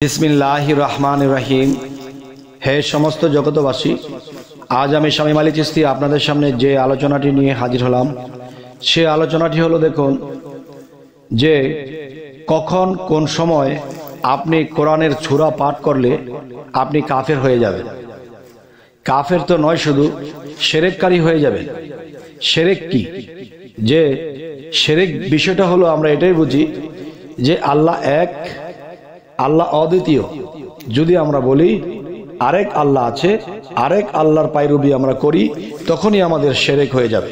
बिस्मिल्लाहिर रहमानिर रहीम। हे समस्त जगतबासी, आज आमी शामीम आলী চিশতি আপনাদের সামনে যে আলোচনাটি নিয়ে হাজির হলাম সে আলোচনাটি হলো, দেখুন যে কখন কোন সময় আপনি কোরআনের সূরা পাঠ করলে আপনি কাফের হয়ে যাবেন। কাফের তো নয়, শুধু শিরককারী হয়ে যাবেন। শিরক কি? যে শিরক বিষয়টা হলো, আমরা এটাই বুঝি যে আল্লাহ এক, আল্লাহ অদ্বিতীয়। যদি আমরা বলি আরেক আল্লাহ আছে, আরেক আল্লাহর পায়রবি আমরা করি, তখনই আমাদের শিরক হয়ে যাবে।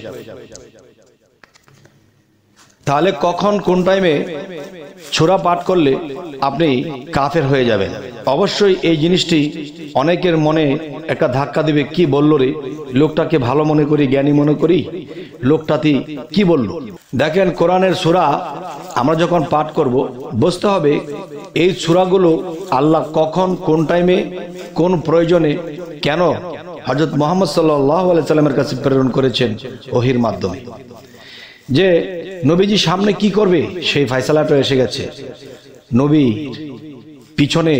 তাহলে কখন কোন টাইমে সূরা পাঠ করলে আপনি কাফের হয়ে যাবেন? অবশ্যই এই জিনিসটি অনেকের মনে একটা ধাক্কা দিবে, কি বলল রে, লোকটাকে ভালো মনে করি, জ্ঞানী মনে করি, লোকটাতে কি বলল। দেখেন, কোরআনের সূরা আমরা যখন পাঠ করব, বুঝতে হবে এই সূরাগুলো আল্লাহ কখন কোন টাইমে কোন প্রয়োজনে কেন হযরত মুহাম্মদ সাল্লাল্লাহু আলাইহি সাল্লামের কাছে প্রেরণ করেছেন ওহীর মাধ্যমে। যে নবীজি সামনে কি করবে সেই ফয়সালাটা এসে গেছে। নবী পিছনে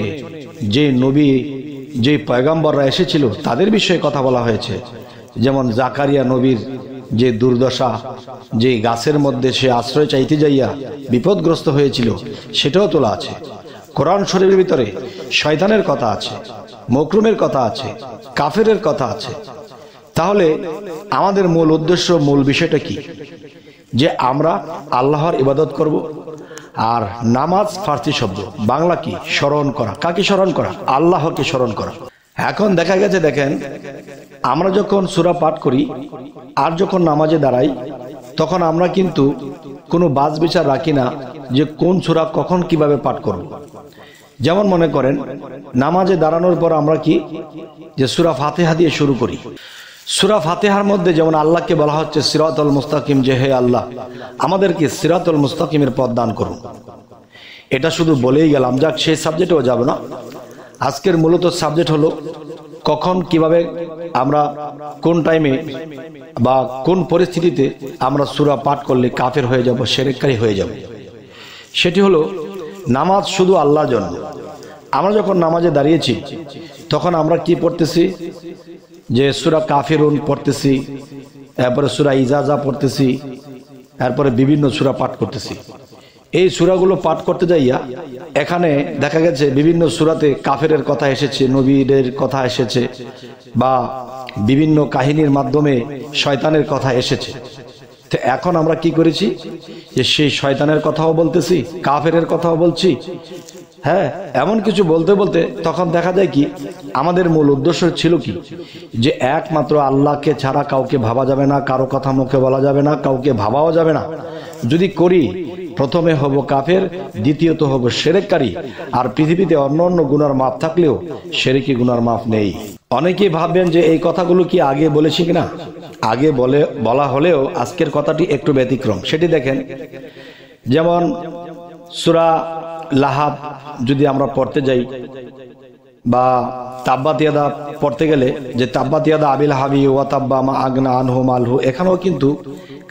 যে পয়গম্বররা এসেছিল তাদের বিষয়ে কথা বলা হয়েছে। যেমন জাকারিয়া নবীর যে দুর্দশা, যে গাছের মধ্যে সে আশ্রয় চাইতে যাইয়া বিপদগ্রস্ত হয়েছিল, সেটাও তোলা আছে। কোরআন শরীফের ভিতরে শয়তানের কথা আছে, মকরুমের কথা আছে, কাফেরের কথা আছে। তাহলে আমাদের মূল উদ্দেশ্য, মূল বিষয়টা কি? যে আমরা আল্লাহর ইবাদত করব। আর নামাজ ফার্সি শব্দ, বাংলা কি? স্মরণ করা। কাকে স্মরণ করা? আল্লাহকে স্মরণ করা। এখন দেখা গেছে, দেখেন, আমরা যখন সূরা পাঠ করি আর যখন নামাজে দাঁড়াই, তখন আমরা কিন্তু কোনো বাজ বিচার রাখি না যে কোন সূরা কখন কিভাবে পাঠ করব। যেমন মনে করেন, নামাজে দাঁড়ানোর পর আমরা কি যে সূরা ফাতিহা দিয়ে শুরু করি। সূরা ফাতিহার মধ্যে যেমন আল্লাহকে বলা হচ্ছে সিরাতুল মুস্তাকিম, যে হে আল্লাহ আমাদেরকে সিরাতুল মুস্তাকিমের পথ দান করুন। এটা শুধু বলেই গেলাম, যাক, সেই সাবজেক্টেও যাব না। আজকের মূলত সাবজেক্ট হলো কখন কিভাবে আমরা কোন টাইমে বা কোন পরিস্থিতিতে আমরা সূরা পাঠ করলে কাফের হয়ে যাব, শিরককারী হয়ে যাব। সেটি হলো, নামাজ শুধু আল্লাহর জন্য। আমরা যখন নামাজে দাঁড়িয়েছি তখন আমরা কি পড়তেছি? যে সূরা কাফিরুন পড়তেছি, এরপরে সূরা ইজাজা পড়তেছি, এরপরে বিভিন্ন সূরা পাঠ করতেছি। এই সূরাগুলো পাঠ করতে যাইয়া এখানে দেখা গেছে বিভিন্ন সূরাতে কাফেরের কথা এসেছে, নবীদের কথা এসেছে, বা বিভিন্ন কাহিনীর মাধ্যমে শয়তানের কথা এসেছে। তো এখন আমরা কি করেছি? যে সেই শয়তানের কথাও বলতেছি, কাফেরের কথাও বলছি। হ্যাঁ, এমন কিছু বলতে বলতে তখন দেখা যায় কি, আমাদের মূল উদ্দেশ্য ছিল কি, যে একমাত্র আল্লাহকে ছাড়া কাউকে ভাবা যাবে না, কারো কথা মুখে বলা যাবে না, কাউকে ভাবাও যাবে না। যদি করি, প্রথমে হব কাফের, দ্বিতীয়ত হব শিরককারী। আর পৃথিবীতে অন্য অন্য গুনার মাপ থাকলেও শিরকি গুনার মাপ নেই। অনেকেই ভাববেন যে এই কথাগুলো কি আগে বলেছি কিনা। আগে বলা হলেও আজকের কথাটি একটু ব্যতিক্রম। সেটি দেখেন, যেমন সূরা লাহাব যদি আমরা পড়তে যাই, বা তাব্বাত ইয়াদা পড়তে গেলে, যে তাব্বাত ইয়াদা আবিল হাবি ওয়া তাব্বা মা আগনা আনহু মালহু, এখানেও কিন্তু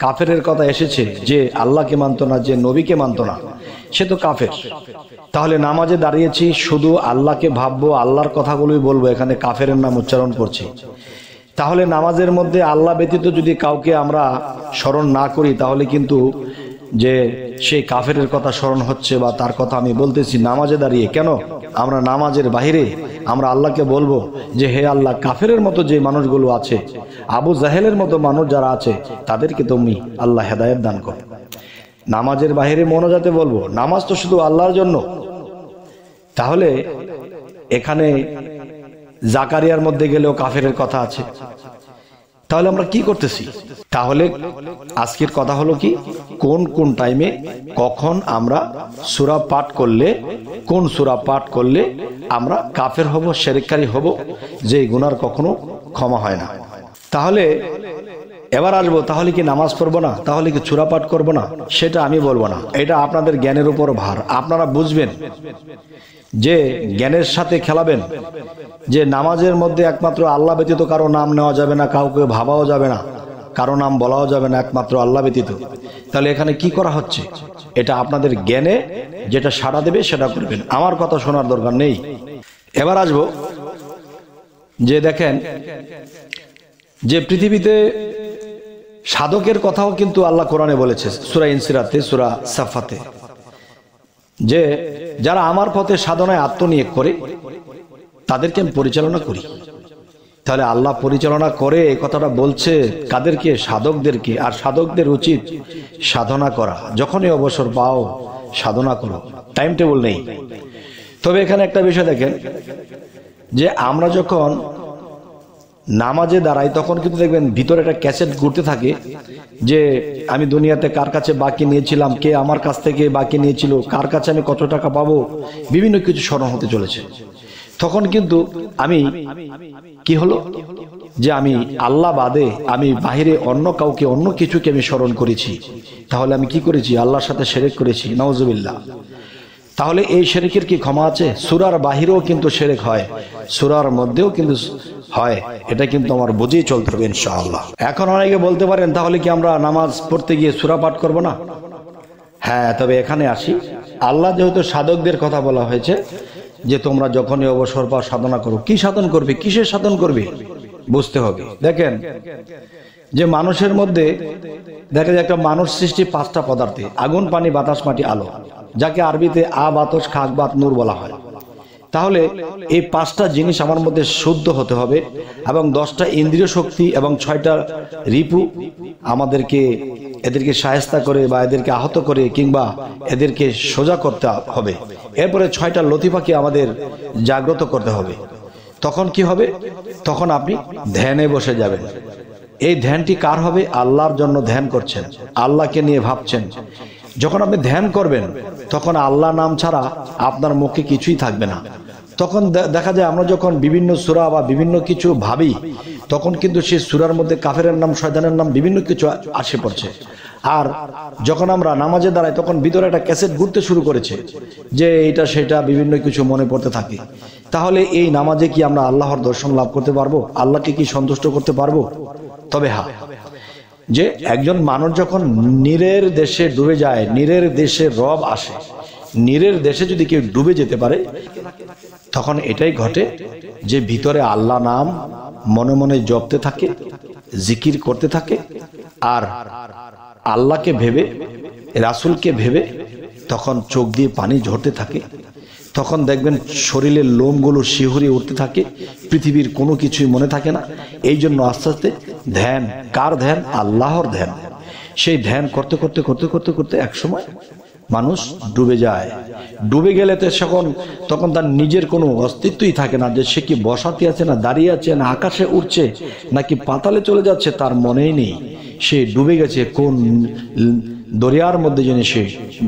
কাফেরের কথা এসেছে। যে আল্লাহকে মানত না, যে নবীকে মানত না, সে তো কাফের। তাহলে নামাজে দাঁড়িয়েছি, শুধু আল্লাহকে ভাববো, আল্লাহর কথাগুলোই বলবো, এখানে কাফেরের নাম উচ্চারণ করছি। তাহলে নামাজের মধ্যে আল্লাহ ব্যতীত যদি কাউকে আমরা স্মরণ না করি, তাহলে কিন্তু যে সেই কাফেরের কথা স্মরণ হচ্ছে, বা তার কথা আমি বলতেছি নামাজে দাঁড়িয়ে। কেন? আমরা নামাজের বাহিরে আমরা আল্লাহকে বলবো যে হে আল্লাহ, কাফেরের মতো যে মানুষগুলো আছে, আবু জাহেলের মতো মানুষ যারা আছে, তাদেরকে তুমি আল্লাহ হেদায়েত দান করো। নামাজের বাহিরে মোনাজাতে বলবো। নামাজ তো শুধু আল্লাহর জন্য। তাহলে এখানে জাকারিয়ার মধ্যে গেলেও কাফেরের কথা আছে। তাহলে আমরা কি করতেছি? তাহলে আজকের কথা হলো কি, কোন কোন টাইমে কখন আমরা সূরা পাঠ করলে, কোন সূরা পাঠ করলে আমরা কাফের হব, শিরককারী হব, যে গুনার কখনো ক্ষমা হয় না। তাহলে এবার আসবো, তাহলে কি নামাজ পড়বো না, তাহলে কি সূরা পাঠ করবো না, সেটা আমি বলবো না। এটা আপনাদের জ্ঞানের উপর ভার। আপনারা বুঝবেন, যে জ্ঞানের সাথে খেলাবেন, যে নামাজের মধ্যে একমাত্র আল্লাহ ব্যতীত কারো নাম নেওয়া যাবে না, কাউকে ভাবাও যাবে না, কারো নাম বলাও যাবে না একমাত্র আল্লাহ ব্যতীত। তাহলে এখানে কি করা হচ্ছে? এটা আপনাদের জ্ঞানে যেটা সাড়া দেবে সেটা করবেন, আমার কথা শোনার দরকার নেই। এবার আসবো যে দেখেন যে পৃথিবীতে সাধকের কথাও কিন্তু আল্লাহ কোরআনে বলেছে, সূরা ইনসিরাতে, সূরা সাফাতে, যে যারা আমার পথে সাধনায় আত্মনিয়োগ করে তাদেরকে আমি পরিচালনা করি। তাহলে আল্লাহ পরিচালনা করে এই কথাটা বলছে কাদেরকে? সাধকদেরকে। আর সাধকদের উচিত সাধনা করা, যখনই অবসর পাও সাধনা করো, টাইম টেবিল নেই। তবে এখানে একটা বিষয় দেখেন যে আমরা যখন নামাজে দাঁড়াই তখন কিন্তু দেখবেন ভিতরে একটা ক্যাসেট ঘুরতে থাকে যে আমি দুনিয়াতে কার কাছে বাকি নিয়েছিলাম, কে আমার কাছ থেকে বাকি নিয়েছিল, কার কাছে আমি কত টাকা পাবো, বিভিন্ন কিছু স্মরণ হতে চলেছে। তখন কিন্তু আমি কি হলো যে আমি আল্লাহ বাদে আমি বাহিরে অন্য কাউকে, অন্য কিছুকে আমি স্মরণ করেছি। তাহলে আমি কি করেছি? আল্লাহর সাথে শিরক করেছি, নাউজুবিল্লাহ। তাহলে এই শিরকের কি ক্ষমা আছে? সূরার বাহিরেও কিন্তু শিরক হয়, সূরার মধ্যেও কিন্তু হয়, এটা কিন্তু আমার বুঝেই চলতে হবে ইনশাআল্লাহ। এখন অনেকে বলতে পারেন তাহলে কি আমরা নামাজ পড়তে গিয়ে সূরা পাঠ করব না? হ্যাঁ, তবে এখানে আসি, আল্লাহ যেহেতু সাধকদের কথা বলা হয়েছে যে তোমরা যখনই অবসর পাও সাধনা করো। কি সাধন করবে? কিসের সাধন করবে? বুঝতে হবে। দেখেন যে মানুষের মধ্যে দেখা যায় একটা মানুষ সৃষ্টি পাঁচটা পদার্থে, আগুন, পানি, বাতাস, মাটি, আলো, যাকে আরবিতে আ, বাতস, খাক, বাত, নূর বলা হয়। তাহলে এই পাঁচটা জিনিস আমার মধ্যে শুদ্ধ হতে হবে এবং 10টা ইন্দ্রিয় শক্তি এবং 6টা রিপু আমাদেরকে এদেরকে শায়েস্তা করে বা এদেরকে আহত করে কিংবা এদেরকে সোজা করতে হবে। এরপরে 6টা লতিফাকে আমাদের জাগ্রত করতে হবে। তখন কি হবে? তখন আপনি ধ্যানে বসে যাবেন। এই ধ্যানটি কার হবে? আল্লাহর জন্য ধ্যান করছেন, আল্লাহকে নিয়ে ভাবছেন। যখন আপনি ধ্যান করবেন তখন আল্লাহ নাম ছাড়া আপনার মুখে কিছুই থাকবে না। তখন দেখা যায় আমরা যখন বিভিন্ন সূরা বা বিভিন্ন কিছু ভাবি তখন কিন্তু সেই সূরার মধ্যে কাফেরের নাম, শয়তানের নাম, বিভিন্ন কিছু আসে পড়ছে। আর যখন আমরা নামাজে দাঁড়াই তখন ভিতরে একটা ক্যাসেট ঘুরতে শুরু করেছে যে এটা সেটা বিভিন্ন কিছু মনে পড়তে থাকে। তাহলে এই নামাজে কি আমরা আল্লাহর দর্শন লাভ করতে পারবো? আল্লাহকে কি সন্তুষ্ট করতে পারবো? তবে হ্যাঁ, যে একজন মানুষ যখন নীরের দেশে ডুবে যায়, নীরের দেশে রব আসে, নীরের দেশে যদি কেউ ডুবে যেতে পারে তখন এটাই ঘটে যে ভিতরে আল্লাহ নাম মনে মনে জপতে থাকে, জিকির করতে থাকে, আর আল্লাহকে ভেবে, রাসূলকে ভেবে তখন চোখ দিয়ে পানি ঝরতে থাকে। তখন দেখবেন শরীরের লোমগুলো শিহরে উঠতে থাকে, পৃথিবীর কোনো কিছুই মনে থাকে না। এই জন্য আস্তে আস্তে ধ্যান, কার ধ্যান? আল্লাহর ধ্যান। সেই ধ্যান করতে করতে করতে করতে করতে একসময় মানুষ ডুবে যায়। ডুবে গেলে তো তখন তার নিজের কোনো অস্তিত্বই থাকে না, যে সে কি বসাতে আছে না দাঁড়িয়ে আছে না আকাশে উঠছে নাকি পাতালে চলে যাচ্ছে তার মনেই নেই। সে ডুবে গেছে কোন দরিয়ার মধ্যে যেন সে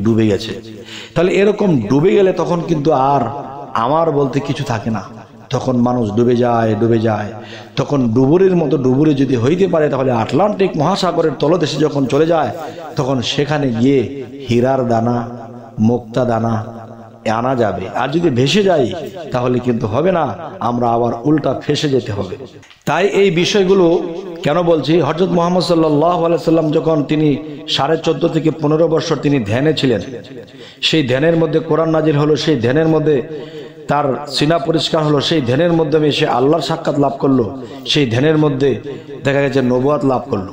ডুবে গেছে। তাহলে এরকম ডুবে গেলে তখন কিন্তু আর আমার বলতে কিছু থাকে না। তখন মানুষ ডুবে যায় ডুবে যায়। তখন ডুবুরির মতো ডুবুরি যদি হইতে পারে তাহলে আটলান্টিক মহাসাগরের তলদেশে যখন চলে যায় তখন সেখানে গিয়ে হীরার দানা, মুক্তা দানা আনা যাবে। আর যদি ভেসে যাই তাহলে কিন্তু হবে না, আমরা আবার উল্টা ফেসে যেতে হবে। তাই এই বিষয়গুলো কেন বলছি? হযরত মুহাম্মদ সাল্লাল্লাহু আলাইহি সাল্লাম যখন তিনি 14.5 থেকে 15 বছর তিনি ধ্যানে ছিলেন, সেই ধ্যানের মধ্যে কোরআন নাজিল হলো, সেই ধ্যানের মধ্যে তার সিনা পরিষ্কার হলো, সেই ধ্যানের মধ্যে সে আল্লাহর সাক্ষাৎ লাভ করলো, সেই ধ্যানের মধ্যে দেখা গেছে নবুয়ত লাভ করলো।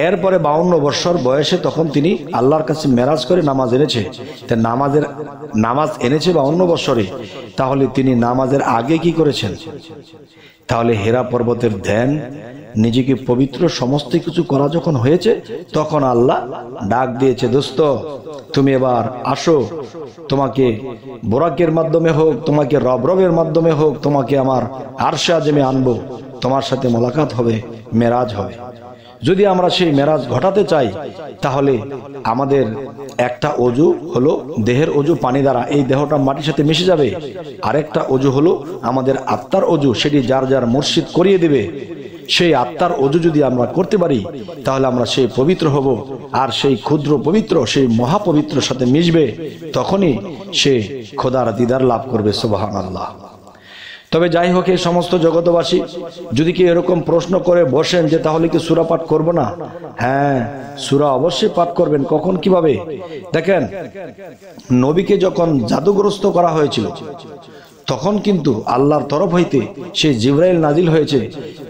এরপরে 52 বছর বয়সে তখন তিনি আল্লাহর কাছে মেরাজ করে নামাজ এনেছে। নামাজ এনেছে 52 বছরে। তাহলে তিনি নামাজের আগে কি করেছেন? তাহলে হেরা পর্বতের ধ্যান, নিজেকে পবিত্র সমস্ত কিছু করা যখন হয়েছে তখন আল্লাহ ডাক দিয়েছে, দোস্ত তুমি এবার আসো, তোমাকে বোরাকের মাধ্যমে হোক, তোমাকে রবের মাধ্যমে হোক, তোমাকে আমার আরশে আজমে আনবো, তোমার সাথে মোলাকাত হবে, মেরাজ হবে। যদি আমরা সেই মেরাজ ঘটাতে চাই তাহলে আমাদের একটা অজু হলো দেহের অজু পানি দ্বারা, এই দেহটা মাটির সাথে মিশে যাবে। আরেকটা অজু হলো আমাদের আত্মার অজু, সেটি যার যার মুর্শিদ করিয়ে দিবে। সেই আত্মার অজু যদি আমরা করতে পারি তাহলে আমরা সেই পবিত্র হব, আর সেই ক্ষুদ্র পবিত্র সেই মহাপবিত্র সাথে মিশবে, তখনই সে খোদার দিদার লাভ করবে। সুবহানাল্লাহ। তবে যাই হোক, এই সমস্ত জগতবাসী যদি কি এরকম প্রশ্ন করে বসেন যে তাহলে কি সূরা পাঠ করব না, হ্যাঁ সূরা অবশ্যই পাঠ করবেন। কখন, কিভাবে? দেখেন, নবীকে যখন জাদুগ্রস্ত করা হয়েছিল তখন কিন্তু আল্লাহর তরফ হইতে সেই জিবরাইল নাজিল হয়েছে,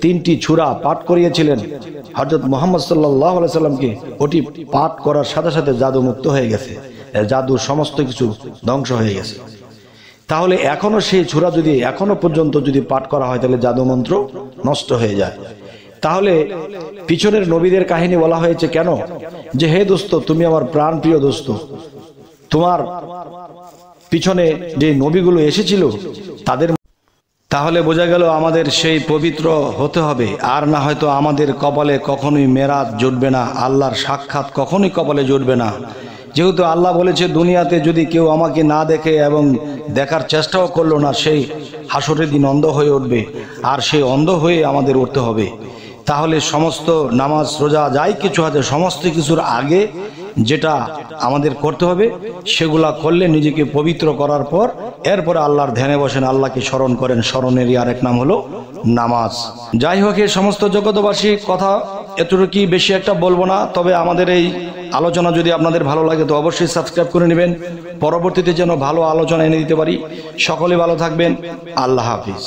3টি সূরা পাঠ করিয়েছিলেন হযরত মুহাম্মদ সাল্লাল্লাহু আলাইহি সাল্লামকে। ওটি পাঠ করার সাথে সাথে জাদু মুক্ত হয়ে গেছে, জাদু সমস্ত কিছু ধ্বংস হয়ে গেছে। তাহলে এখনো সেই সূরা যদি এখনো পর্যন্ত যদি পাঠ করা হয় তাহলে জাদু মন্ত্র নষ্ট হয়ে যায়। তাহলে পিছনের নবীদের কাহিনী বলা হয়েছে কেন? যে হে দোস্ত, তুমি আমার প্রাণ প্রিয় দোস্ত, তোমার পিছনে যে নবীগুলো এসেছিল তাদের, তাহলে বোঝা গেল আমাদের সেই পবিত্র হতে হবে। আর না হয়তো আমাদের কপালে কখনোই মেরাজ জুটবে না, আল্লাহর সাক্ষাৎ কখনোই কপালে জুটবে না। যেহেতু আল্লাহ বলেছে দুনিয়াতে যদি কেউ আমাকে না দেখে এবং দেখার চেষ্টাও করলো না, সেই হাসরের দিন অন্ধ হয়ে উঠবে, আর সেই অন্ধ হয়ে আমাদের উঠতে হবে। তাহলে সমস্ত নামাজ রোজা যাই কিছু আছে সমস্ত কিছুর আগে যেটা আমাদের করতে হবে সেগুলা করলে নিজেকে পবিত্র করার পর এরপরে আল্লাহর ধ্যানে বসেন, আল্লাহকে স্মরণ করেন। স্মরণেরই আরেক নাম হলো নামাজ। যাই হোক, এই সমস্ত জগতবাসী কথা এতটুকু বেশি একটা বলবো না। তবে আমাদের এই আলোচনা যদি আপনাদের ভালো লাগে তো অবশ্যই সাবস্ক্রাইব করে নেবেন, পরবর্তীতে যেন ভালো আলোচনা এনে দিতে পারি। সকলে ভালো থাকবেন। আল্লাহ হাফিজ।